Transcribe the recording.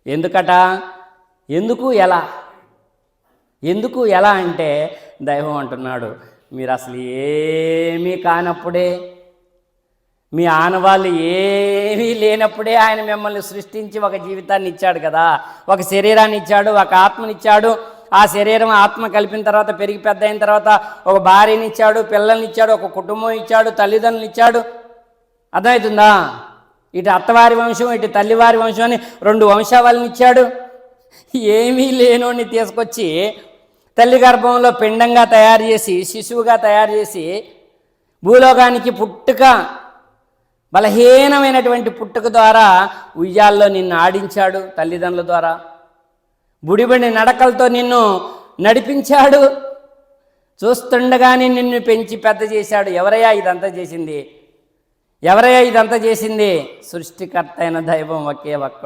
ఎందుకట? ఎందుకు ఎలా? ఎందుకు ఎలా అంటే దైవం అంటున్నాడు, మీరు అసలు ఏమీ కానప్పుడే, మీ ఆనవాళ్ళు ఏమీ లేనప్పుడే ఆయన మిమ్మల్ని సృష్టించి ఒక జీవితాన్ని ఇచ్చాడు కదా, ఒక శరీరాన్ని ఇచ్చాడు, ఒక ఆత్మనిచ్చాడు. ఆ శరీరం ఆత్మ కలిపిన తర్వాత పెరిగి పెద్ద అయిన తర్వాత ఒక భార్యని ఇచ్చాడు, పిల్లల్ని ఇచ్చాడు, ఒక కుటుంబం ఇచ్చాడు, తల్లిదండ్రులు ఇచ్చాడు. అర్థమవుతుందా? ఇటు అత్తవారి వంశం, ఇటు తల్లివారి వంశం అని 2 వంశావళిని ఇచ్చాడు. ఏమీ లేనోని తీసుకొచ్చి తల్లి గర్భంలో పిండంగా తయారు చేసి, శిశువుగా తయారు చేసి, భూలోకానికి పుట్టుక, బలహీనమైనటువంటి పుట్టుక ద్వారా ఉయ్యాల్లో నిన్ను ఆడించాడు. తల్లిదండ్రుల ద్వారా బుడిబడి నడకలతో నిన్ను నడిపించాడు. చూస్తుండగానే నిన్ను పెంచి పెద్ద చేశాడు. ఎవరయ్యా ఇదంతా చేసింది? ఎవరయ్యా ఇదంతా చేసింది? సృష్టికర్త అయిన దైవం ఒకే ఒక్క.